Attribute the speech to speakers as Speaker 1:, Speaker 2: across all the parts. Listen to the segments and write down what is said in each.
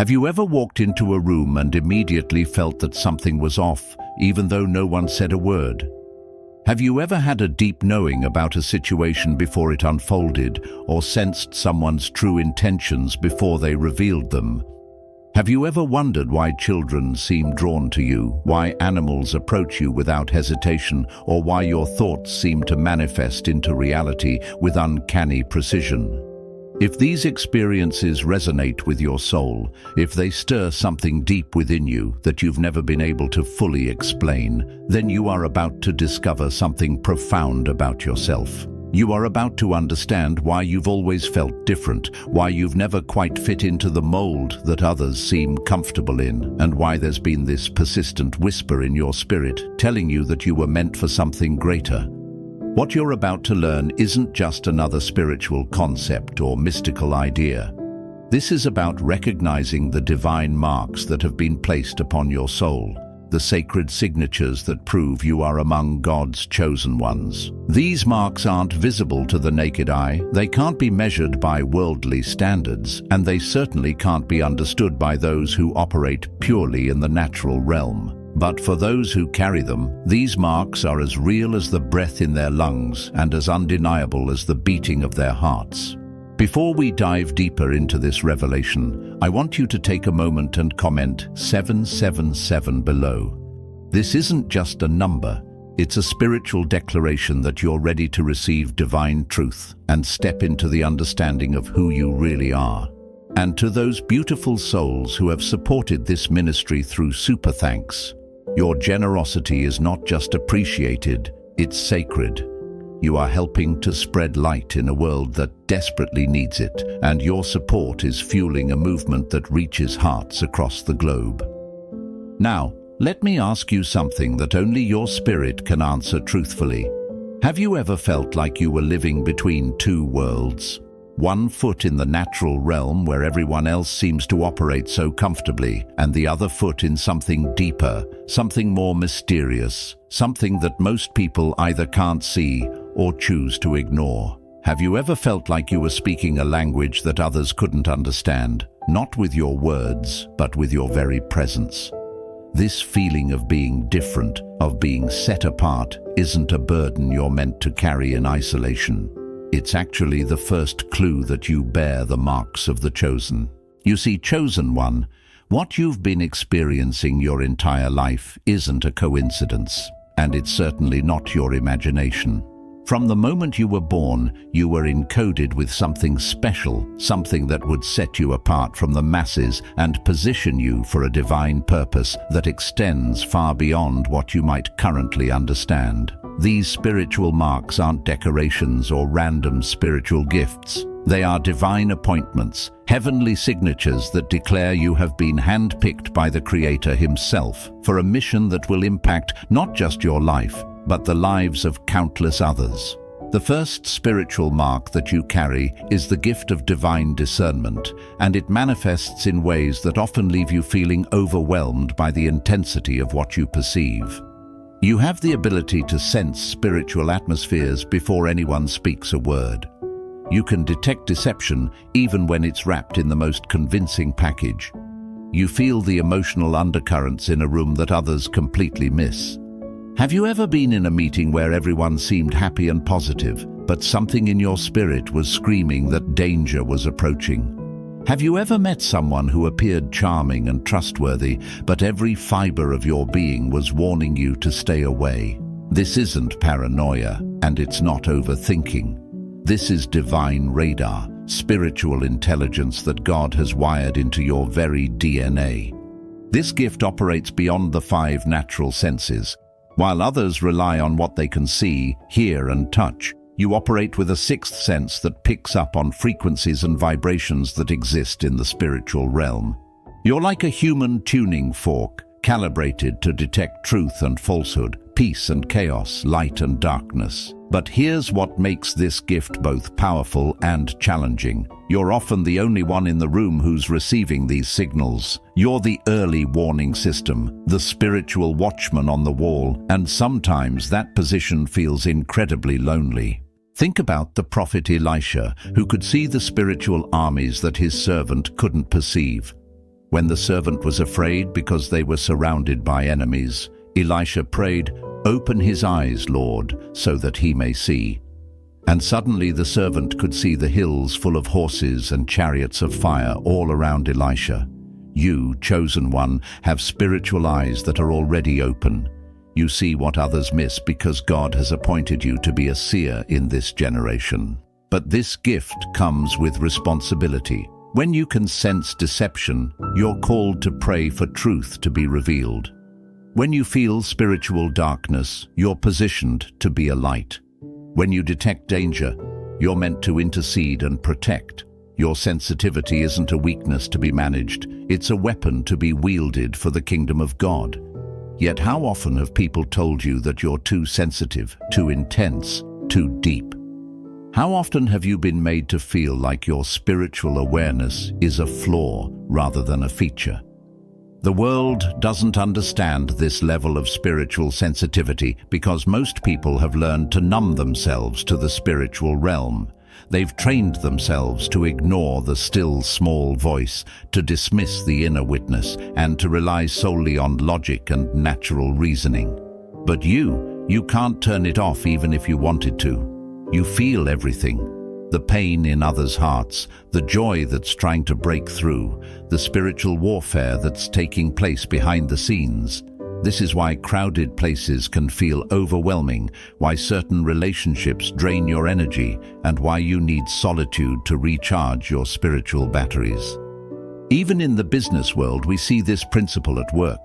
Speaker 1: Have you ever walked into a room and immediately felt that something was off, even though no one said a word? Have you ever had a deep knowing about a situation before it unfolded, or sensed someone's true intentions before they revealed them? Have you ever wondered why children seem drawn to you, why animals approach you without hesitation, or why your thoughts seem to manifest into reality with uncanny precision? If these experiences resonate with your soul, if they stir something deep within you that you've never been able to fully explain, then you are about to discover something profound about yourself. You are about to understand why you've always felt different, why you've never quite fit into the mold that others seem comfortable in, and why there's been this persistent whisper in your spirit telling you that you were meant for something greater. What you're about to learn isn't just another spiritual concept or mystical idea. This is about recognizing the divine marks that have been placed upon your soul, the sacred signatures that prove you are among God's chosen ones. These marks aren't visible to the naked eye, they can't be measured by worldly standards, and they certainly can't be understood by those who operate purely in the natural realm. But for those who carry them, these marks are as real as the breath in their lungs and as undeniable as the beating of their hearts. Before we dive deeper into this revelation, I want you to take a moment and comment 777 below. This isn't just a number, it's a spiritual declaration that you're ready to receive divine truth and step into the understanding of who you really are. And to those beautiful souls who have supported this ministry through super thanks, your generosity is not just appreciated, it's sacred. You are helping to spread light in a world that desperately needs it, and your support is fueling a movement that reaches hearts across the globe. Now, let me ask you something that only your spirit can answer truthfully. Have you ever felt like you were living between two worlds? One foot in the natural realm where everyone else seems to operate so comfortably, and the other foot in something deeper, something more mysterious, something that most people either can't see or choose to ignore. Have you ever felt like you were speaking a language that others couldn't understand, not with your words, but with your very presence? This feeling of being different, of being set apart, isn't a burden you're meant to carry in isolation. It's actually the first clue that you bear the marks of the chosen. You see, chosen one, what you've been experiencing your entire life isn't a coincidence, and it's certainly not your imagination. From the moment you were born, you were encoded with something special, something that would set you apart from the masses and position you for a divine purpose that extends far beyond what you might currently understand. These spiritual marks aren't decorations or random spiritual gifts. They are divine appointments, heavenly signatures that declare you have been handpicked by the Creator Himself for a mission that will impact not just your life, but the lives of countless others. The first spiritual mark that you carry is the gift of divine discernment, and it manifests in ways that often leave you feeling overwhelmed by the intensity of what you perceive. You have the ability to sense spiritual atmospheres before anyone speaks a word. You can detect deception even when it's wrapped in the most convincing package. You feel the emotional undercurrents in a room that others completely miss. Have you ever been in a meeting where everyone seemed happy and positive, but something in your spirit was screaming that danger was approaching? Have you ever met someone who appeared charming and trustworthy, but every fiber of your being was warning you to stay away? This isn't paranoia, and it's not overthinking. This is divine radar, spiritual intelligence that God has wired into your very DNA. This gift operates beyond the 5 natural senses. While others rely on what they can see, hear, and touch, you operate with a 6th sense that picks up on frequencies and vibrations that exist in the spiritual realm. You're like a human tuning fork, calibrated to detect truth and falsehood, peace and chaos, light and darkness. But here's what makes this gift both powerful and challenging. You're often the only one in the room who's receiving these signals. You're the early warning system, the spiritual watchman on the wall, and sometimes that position feels incredibly lonely. Think about the prophet Elisha, who could see the spiritual armies that his servant couldn't perceive. When the servant was afraid because they were surrounded by enemies, Elisha prayed, "Open his eyes, Lord, so that he may see." And suddenly the servant could see the hills full of horses and chariots of fire all around Elisha. You, chosen one, have spiritual eyes that are already open. You see what others miss because God has appointed you to be a seer in this generation. But this gift comes with responsibility. When you can sense deception, you're called to pray for truth to be revealed. When you feel spiritual darkness, you're positioned to be a light. When you detect danger, you're meant to intercede and protect. Your sensitivity isn't a weakness to be managed, it's a weapon to be wielded for the kingdom of God. Yet how often have people told you that you're too sensitive, too intense, too deep? How often have you been made to feel like your spiritual awareness is a flaw rather than a feature? The world doesn't understand this level of spiritual sensitivity because most people have learned to numb themselves to the spiritual realm. They've trained themselves to ignore the still small voice, to dismiss the inner witness, and to rely solely on logic and natural reasoning. But you can't turn it off even if you wanted to. You feel everything. The pain in others' hearts, the joy that's trying to break through, the spiritual warfare that's taking place behind the scenes. This is why crowded places can feel overwhelming, why certain relationships drain your energy, and why you need solitude to recharge your spiritual batteries. Even in the business world, we see this principle at work.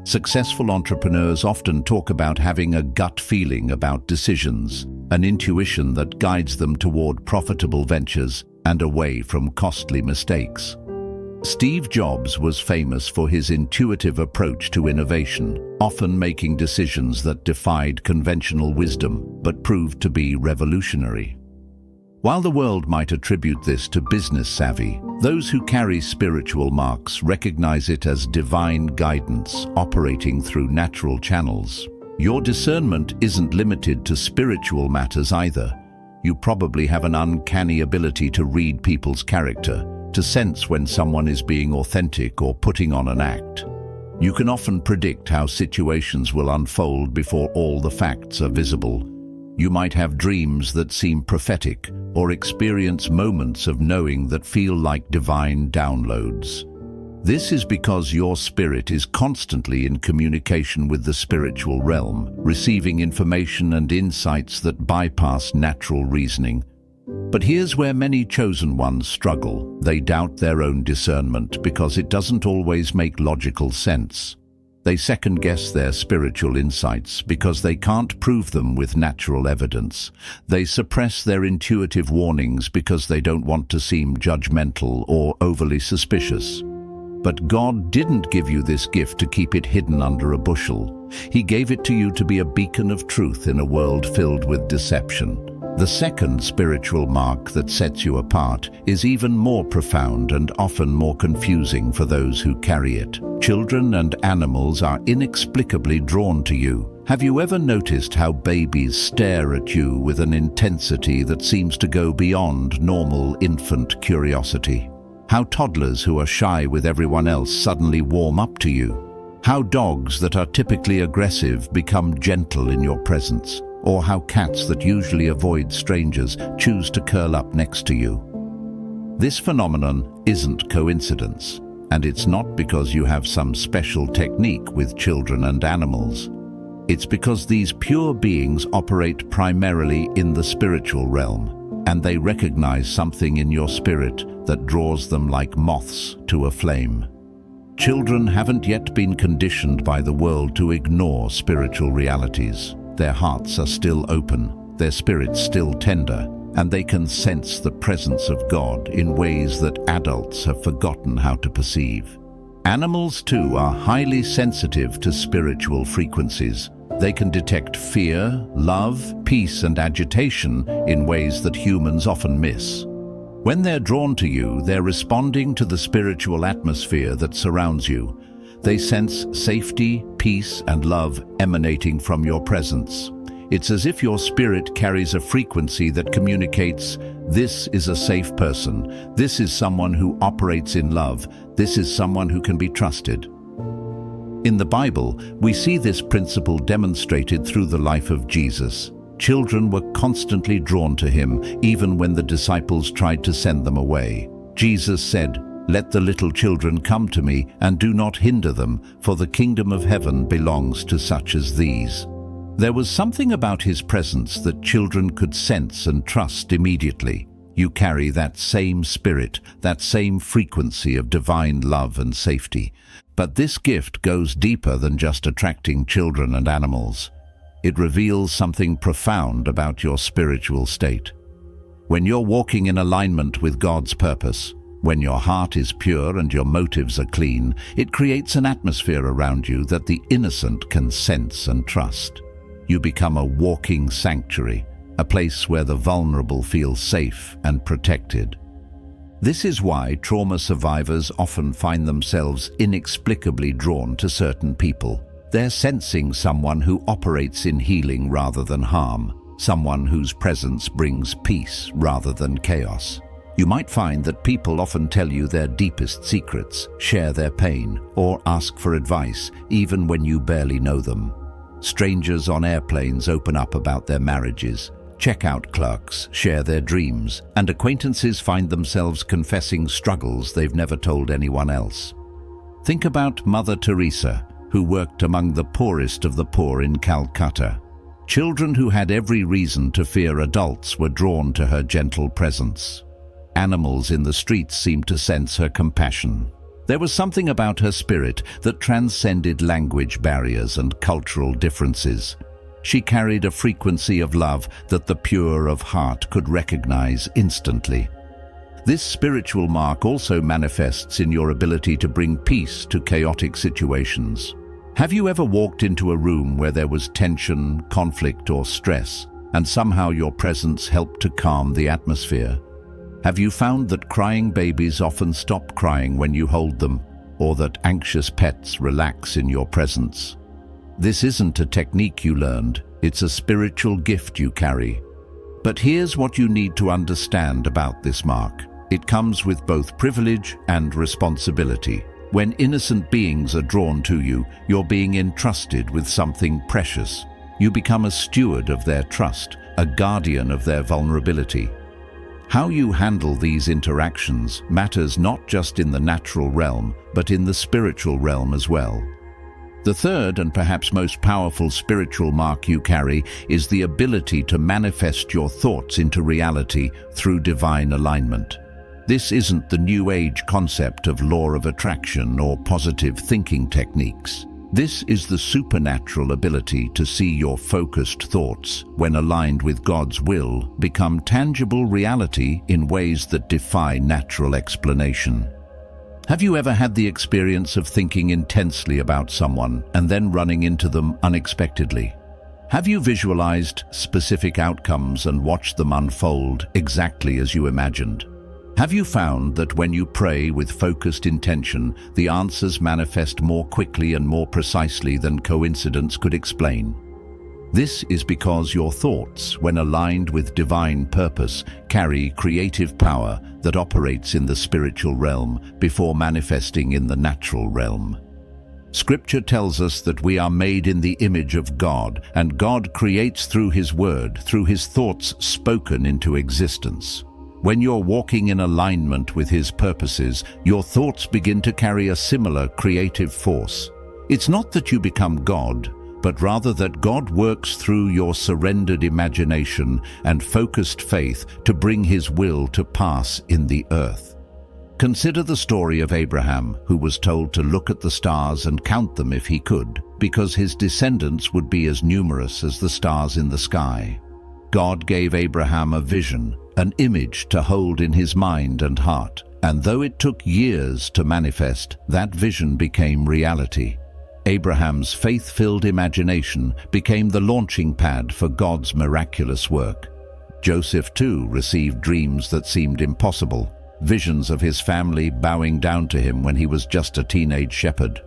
Speaker 1: Successful entrepreneurs often talk about having a gut feeling about decisions, an intuition that guides them toward profitable ventures and away from costly mistakes. Steve Jobs was famous for his intuitive approach to innovation, often making decisions that defied conventional wisdom but proved to be revolutionary. While the world might attribute this to business savvy, those who carry spiritual marks recognize it as divine guidance operating through natural channels. Your discernment isn't limited to spiritual matters either. You probably have an uncanny ability to read people's character, to sense when someone is being authentic or putting on an act. You can often predict how situations will unfold before all the facts are visible. You might have dreams that seem prophetic or experience moments of knowing that feel like divine downloads. This is because your spirit is constantly in communication with the spiritual realm, receiving information and insights that bypass natural reasoning. But here's where many chosen ones struggle. They doubt their own discernment because it doesn't always make logical sense. They second-guess their spiritual insights because they can't prove them with natural evidence. They suppress their intuitive warnings because they don't want to seem judgmental or overly suspicious. But God didn't give you this gift to keep it hidden under a bushel. He gave it to you to be a beacon of truth in a world filled with deception. The second spiritual mark that sets you apart is even more profound and often more confusing for those who carry it. Children and animals are inexplicably drawn to you. Have you ever noticed how babies stare at you with an intensity that seems to go beyond normal infant curiosity? How toddlers who are shy with everyone else suddenly warm up to you? How dogs that are typically aggressive become gentle in your presence? Or how cats that usually avoid strangers choose to curl up next to you? This phenomenon isn't coincidence, and it's not because you have some special technique with children and animals. It's because these pure beings operate primarily in the spiritual realm, and they recognize something in your spirit that draws them like moths to a flame. Children haven't yet been conditioned by the world to ignore spiritual realities. Their hearts are still open, their spirits still tender, and they can sense the presence of God in ways that adults have forgotten how to perceive. Animals, too, are highly sensitive to spiritual frequencies. They can detect fear, love, peace, and agitation in ways that humans often miss. When they're drawn to you, they're responding to the spiritual atmosphere that surrounds you. They sense safety, peace, and love emanating from your presence. It's as if your spirit carries a frequency that communicates, this is a safe person, this is someone who operates in love, this is someone who can be trusted. In the Bible, we see this principle demonstrated through the life of Jesus. Children were constantly drawn to him, even when the disciples tried to send them away. Jesus said, "Let the little children come to me, and do not hinder them, for the kingdom of heaven belongs to such as these." There was something about his presence that children could sense and trust immediately. You carry that same spirit, that same frequency of divine love and safety. But this gift goes deeper than just attracting children and animals. It reveals something profound about your spiritual state. When you're walking in alignment with God's purpose, when your heart is pure and your motives are clean, it creates an atmosphere around you that the innocent can sense and trust. You become a walking sanctuary, a place where the vulnerable feel safe and protected. This is why trauma survivors often find themselves inexplicably drawn to certain people. They're sensing someone who operates in healing rather than harm, someone whose presence brings peace rather than chaos. You might find that people often tell you their deepest secrets, share their pain, or ask for advice, even when you barely know them. Strangers on airplanes open up about their marriages. Checkout clerks share their dreams, and acquaintances find themselves confessing struggles they've never told anyone else. Think about Mother Teresa, who worked among the poorest of the poor in Calcutta. Children who had every reason to fear adults were drawn to her gentle presence. Animals in the streets seemed to sense her compassion. There was something about her spirit that transcended language barriers and cultural differences. She carried a frequency of love that the pure of heart could recognize instantly. This spiritual mark also manifests in your ability to bring peace to chaotic situations. Have you ever walked into a room where there was tension, conflict, or stress, and somehow your presence helped to calm the atmosphere? Have you found that crying babies often stop crying when you hold them, or that anxious pets relax in your presence? This isn't a technique you learned, it's a spiritual gift you carry. But here's what you need to understand about this mark. It comes with both privilege and responsibility. When innocent beings are drawn to you, you're being entrusted with something precious. You become a steward of their trust, a guardian of their vulnerability. How you handle these interactions matters not just in the natural realm, but in the spiritual realm as well. The third and perhaps most powerful spiritual mark you carry is the ability to manifest your thoughts into reality through divine alignment. This isn't the New Age concept of law of attraction or positive thinking techniques. This is the supernatural ability to see your focused thoughts, when aligned with God's will, become tangible reality in ways that defy natural explanation. Have you ever had the experience of thinking intensely about someone and then running into them unexpectedly? Have you visualized specific outcomes and watched them unfold exactly as you imagined? Have you found that when you pray with focused intention, the answers manifest more quickly and more precisely than coincidence could explain? This is because your thoughts, when aligned with divine purpose, carry creative power that operates in the spiritual realm before manifesting in the natural realm. Scripture tells us that we are made in the image of God, and God creates through His Word, through His thoughts spoken into existence. When you're walking in alignment with His purposes, your thoughts begin to carry a similar creative force. It's not that you become God, but rather that God works through your surrendered imagination and focused faith to bring His will to pass in the earth. Consider the story of Abraham, who was told to look at the stars and count them if he could, because his descendants would be as numerous as the stars in the sky. God gave Abraham a vision, an image to hold in his mind and heart, and though it took years to manifest, that vision became reality. Abraham's faith-filled imagination became the launching pad for God's miraculous work. Joseph, too, received dreams that seemed impossible, visions of his family bowing down to him when he was just a teenage shepherd.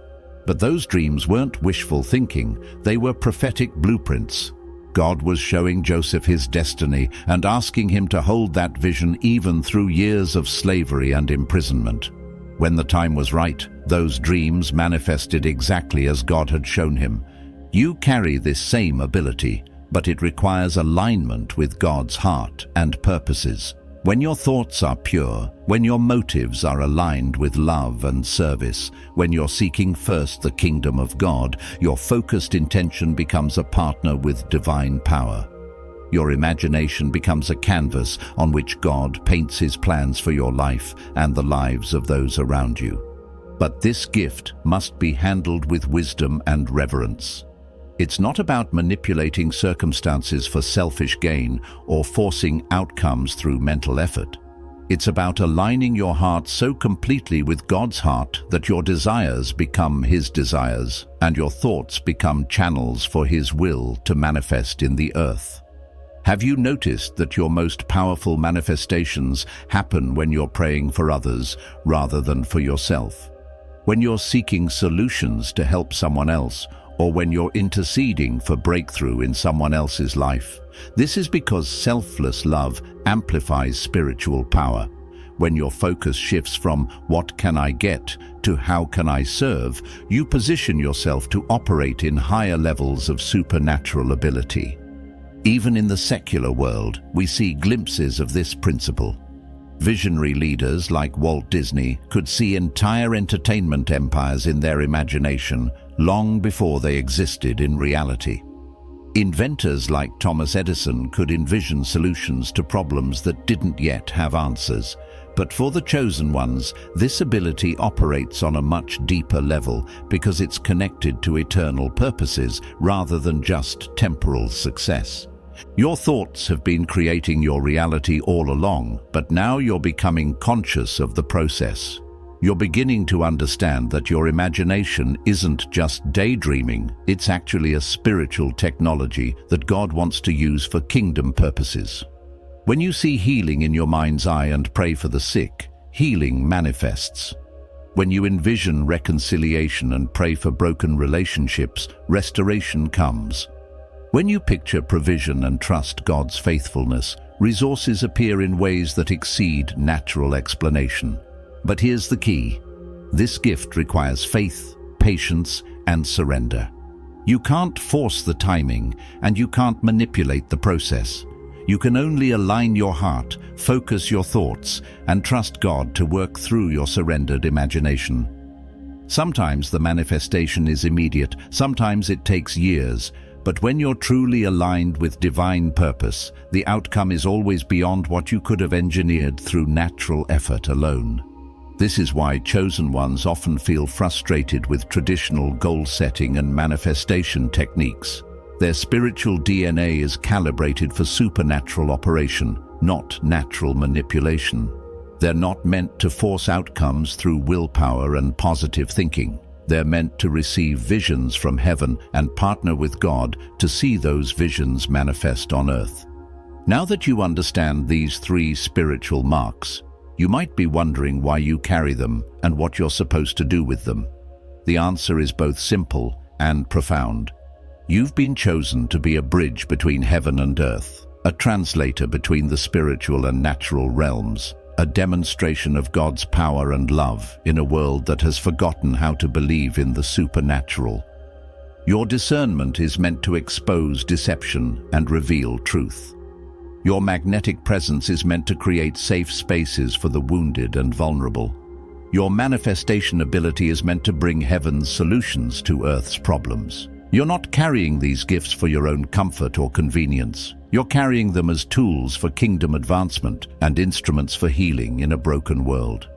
Speaker 1: But those dreams weren't wishful thinking, they were prophetic blueprints. God was showing Joseph his destiny and asking him to hold that vision even through years of slavery and imprisonment. When the time was right, those dreams manifested exactly as God had shown him. You carry this same ability, but it requires alignment with God's heart and purposes. When your thoughts are pure, when your motives are aligned with love and service, when you're seeking first the kingdom of God, your focused intention becomes a partner with divine power. Your imagination becomes a canvas on which God paints his plans for your life and the lives of those around you. But this gift must be handled with wisdom and reverence. It's not about manipulating circumstances for selfish gain or forcing outcomes through mental effort. It's about aligning your heart so completely with God's heart that your desires become his desires and your thoughts become channels for his will to manifest in the earth. Have you noticed that your most powerful manifestations happen when you're praying for others rather than for yourself? When you're seeking solutions to help someone else, or when you're interceding for breakthrough in someone else's life. This is because selfless love amplifies spiritual power. When your focus shifts from "what can I get" to "how can I serve," you position yourself to operate in higher levels of supernatural ability. Even in the secular world, we see glimpses of this principle. Visionary leaders like Walt Disney could see entire entertainment empires in their imagination long before they existed in reality. Inventors like Thomas Edison could envision solutions to problems that didn't yet have answers. But for the chosen ones, this ability operates on a much deeper level because it's connected to eternal purposes rather than just temporal success. Your thoughts have been creating your reality all along, but now you're becoming conscious of the process. You're beginning to understand that your imagination isn't just daydreaming, it's actually a spiritual technology that God wants to use for kingdom purposes. When you see healing in your mind's eye and pray for the sick, healing manifests. When you envision reconciliation and pray for broken relationships, restoration comes. When you picture provision and trust God's faithfulness, resources appear in ways that exceed natural explanation. But here's the key. This gift requires faith, patience, and surrender. You can't force the timing, and you can't manipulate the process. You can only align your heart, focus your thoughts, and trust God to work through your surrendered imagination. Sometimes the manifestation is immediate, sometimes it takes years. But when you're truly aligned with divine purpose, the outcome is always beyond what you could have engineered through natural effort alone. This is why chosen ones often feel frustrated with traditional goal-setting and manifestation techniques. Their spiritual DNA is calibrated for supernatural operation, not natural manipulation. They're not meant to force outcomes through willpower and positive thinking. They're meant to receive visions from heaven and partner with God to see those visions manifest on earth. Now that you understand these three spiritual marks, you might be wondering why you carry them and what you're supposed to do with them. The answer is both simple and profound. You've been chosen to be a bridge between heaven and earth, a translator between the spiritual and natural realms, a demonstration of God's power and love in a world that has forgotten how to believe in the supernatural. Your discernment is meant to expose deception and reveal truth. Your magnetic presence is meant to create safe spaces for the wounded and vulnerable. Your manifestation ability is meant to bring heaven's solutions to earth's problems. You're not carrying these gifts for your own comfort or convenience. You're carrying them as tools for kingdom advancement and instruments for healing in a broken world.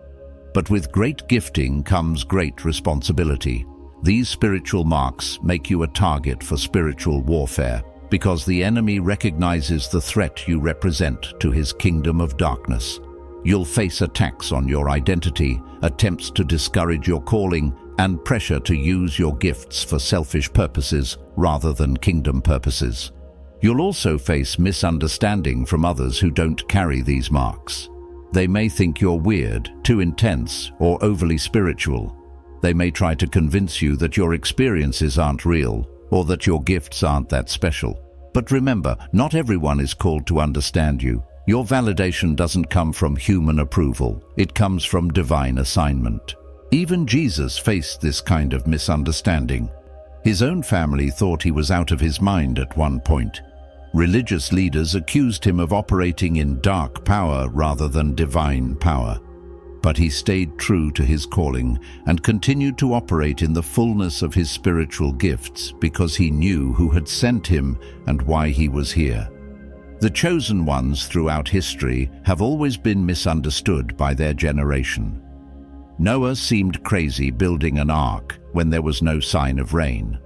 Speaker 1: But with great gifting comes great responsibility. These spiritual marks make you a target for spiritual warfare because the enemy recognizes the threat you represent to his kingdom of darkness. You'll face attacks on your identity, attempts to discourage your calling, and pressure to use your gifts for selfish purposes rather than kingdom purposes. You'll also face misunderstanding from others who don't carry these marks. They may think you're weird, too intense, or overly spiritual. They may try to convince you that your experiences aren't real, or that your gifts aren't that special. But remember, not everyone is called to understand you. Your validation doesn't come from human approval. It comes from divine assignment. Even Jesus faced this kind of misunderstanding. His own family thought he was out of his mind at one point. Religious leaders accused him of operating in dark power rather than divine power. But he stayed true to his calling and continued to operate in the fullness of his spiritual gifts because he knew who had sent him and why he was here. The chosen ones throughout history have always been misunderstood by their generation. Noah seemed crazy building an ark when there was no sign of rain.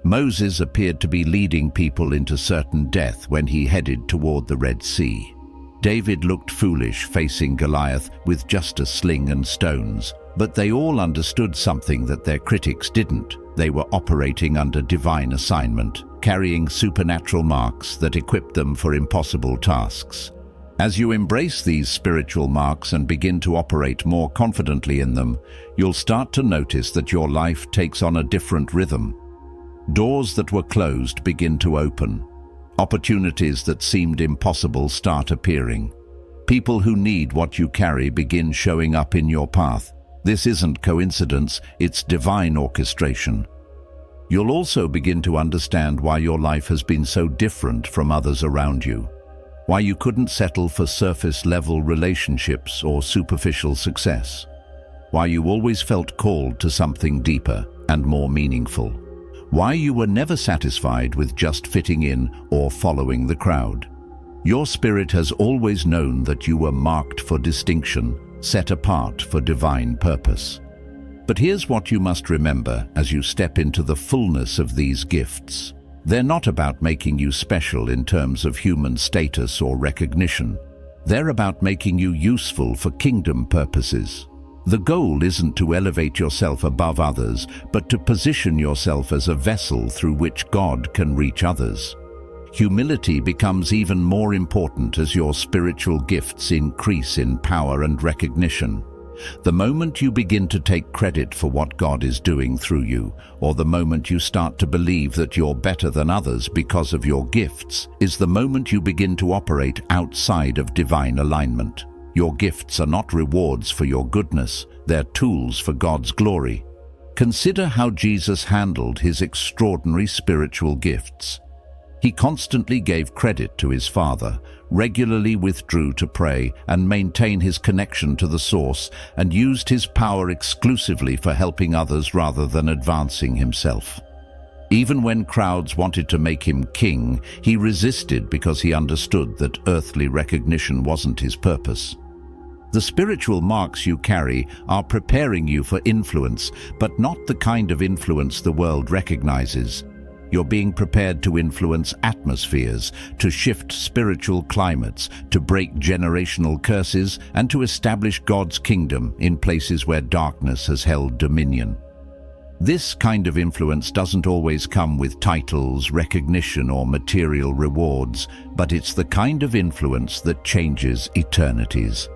Speaker 1: Moses appeared to be leading people into certain death when he headed toward the Red Sea. David looked foolish facing Goliath with just a sling and stones, but they all understood something that their critics didn't. They were operating under divine assignment, carrying supernatural marks that equipped them for impossible tasks. As you embrace these spiritual marks and begin to operate more confidently in them, you'll start to notice that your life takes on a different rhythm. Doors that were closed begin to open. Opportunities that seemed impossible start appearing. People who need what you carry begin showing up in your path. This isn't coincidence, it's divine orchestration. You'll also begin to understand why your life has been so different from others around you. Why you couldn't settle for surface-level relationships or superficial success. Why you always felt called to something deeper and more meaningful. Why you were never satisfied with just fitting in or following the crowd. Your spirit has always known that you were marked for distinction, set apart for divine purpose. But here's what you must remember as you step into the fullness of these gifts. They're not about making you special in terms of human status or recognition. They're about making you useful for kingdom purposes. The goal isn't to elevate yourself above others, but to position yourself as a vessel through which God can reach others. Humility becomes even more important as your spiritual gifts increase in power and recognition. The moment you begin to take credit for what God is doing through you, or the moment you start to believe that you're better than others because of your gifts, is the moment you begin to operate outside of divine alignment. Your gifts are not rewards for your goodness, they're tools for God's glory. Consider how Jesus handled his extraordinary spiritual gifts. He constantly gave credit to his Father, regularly withdrew to pray and maintain his connection to the source, and used his power exclusively for helping others rather than advancing himself. Even when crowds wanted to make him king, he resisted because he understood that earthly recognition wasn't his purpose. The spiritual marks you carry are preparing you for influence, but not the kind of influence the world recognizes. You're being prepared to influence atmospheres, to shift spiritual climates, to break generational curses, and to establish God's kingdom in places where darkness has held dominion. This kind of influence doesn't always come with titles, recognition, or material rewards, but it's the kind of influence that changes eternities.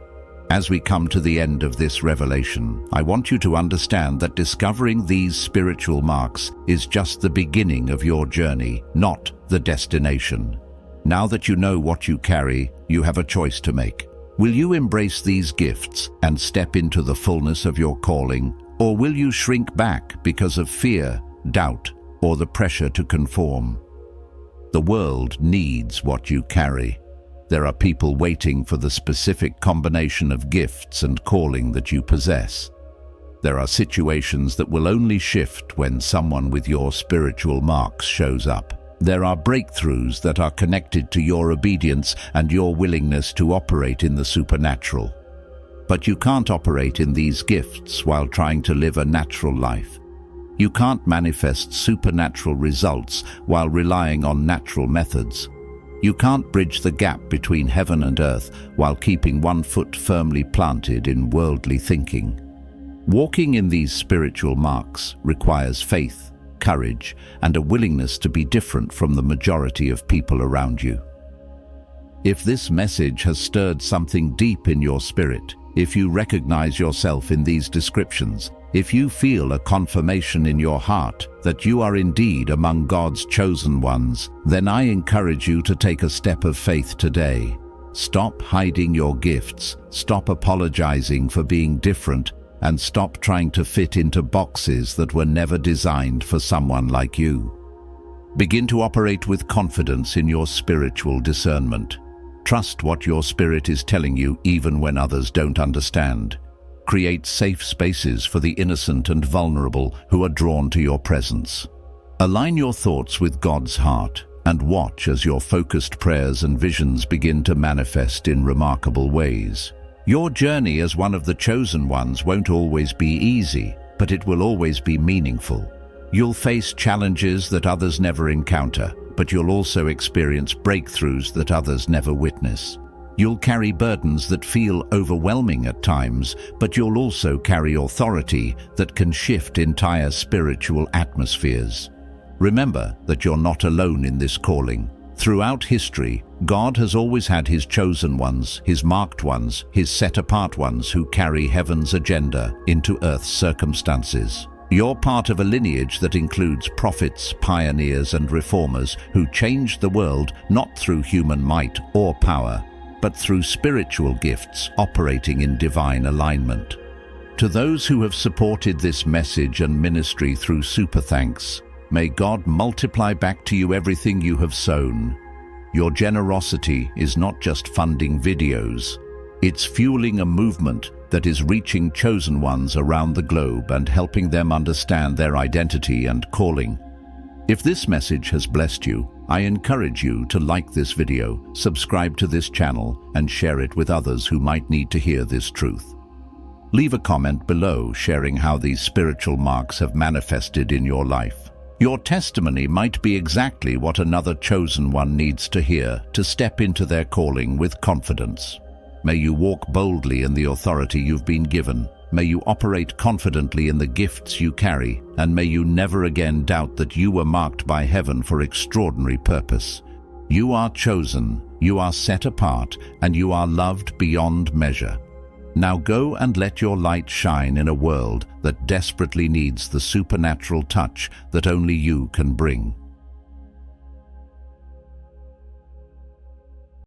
Speaker 1: As we come to the end of this revelation, I want you to understand that discovering these spiritual marks is just the beginning of your journey, not the destination. Now that you know what you carry, you have a choice to make. Will you embrace these gifts and step into the fullness of your calling, or will you shrink back because of fear, doubt, or the pressure to conform? The world needs what you carry. There are people waiting for the specific combination of gifts and calling that you possess. There are situations that will only shift when someone with your spiritual marks shows up. There are breakthroughs that are connected to your obedience and your willingness to operate in the supernatural. But you can't operate in these gifts while trying to live a natural life. You can't manifest supernatural results while relying on natural methods. You can't bridge the gap between heaven and earth while keeping one foot firmly planted in worldly thinking. Walking in these spiritual marks requires faith, courage, and a willingness to be different from the majority of people around you. If this message has stirred something deep in your spirit, if you recognize yourself in these descriptions, If you feel a confirmation in your heart that you are indeed among God's chosen ones, then I encourage you to take a step of faith today. Stop hiding your gifts, stop apologizing for being different, and stop trying to fit into boxes that were never designed for someone like you. Begin to operate with confidence in your spiritual discernment. Trust what your spirit is telling you even when others don't understand. Create safe spaces for the innocent and vulnerable who are drawn to your presence. Align your thoughts with God's heart and watch as your focused prayers and visions begin to manifest in remarkable ways. Your journey as one of the chosen ones won't always be easy, but it will always be meaningful. You'll face challenges that others never encounter, but you'll also experience breakthroughs that others never witness. You'll carry burdens that feel overwhelming at times, but you'll also carry authority that can shift entire spiritual atmospheres. Remember that you're not alone in this calling. Throughout history, God has always had His chosen ones, His marked ones, His set-apart ones who carry heaven's agenda into earth's circumstances. You're part of a lineage that includes prophets, pioneers, and reformers who changed the world not through human might or power, but through spiritual gifts operating in divine alignment. To those who have supported this message and ministry through super thanks, may God multiply back to you everything you have sown. Your generosity is not just funding videos, it's fueling a movement that is reaching chosen ones around the globe and helping them understand their identity and calling. If this message has blessed you, I encourage you to like this video, subscribe to this channel, and share it with others who might need to hear this truth. Leave a comment below sharing how these spiritual marks have manifested in your life. Your testimony might be exactly what another chosen one needs to hear to step into their calling with confidence. May you walk boldly in the authority you've been given. May you operate confidently in the gifts you carry, and may you never again doubt that you were marked by heaven for extraordinary purpose. You are chosen, you are set apart, and you are loved beyond measure. Now go and let your light shine in a world that desperately needs the supernatural touch that only you can bring.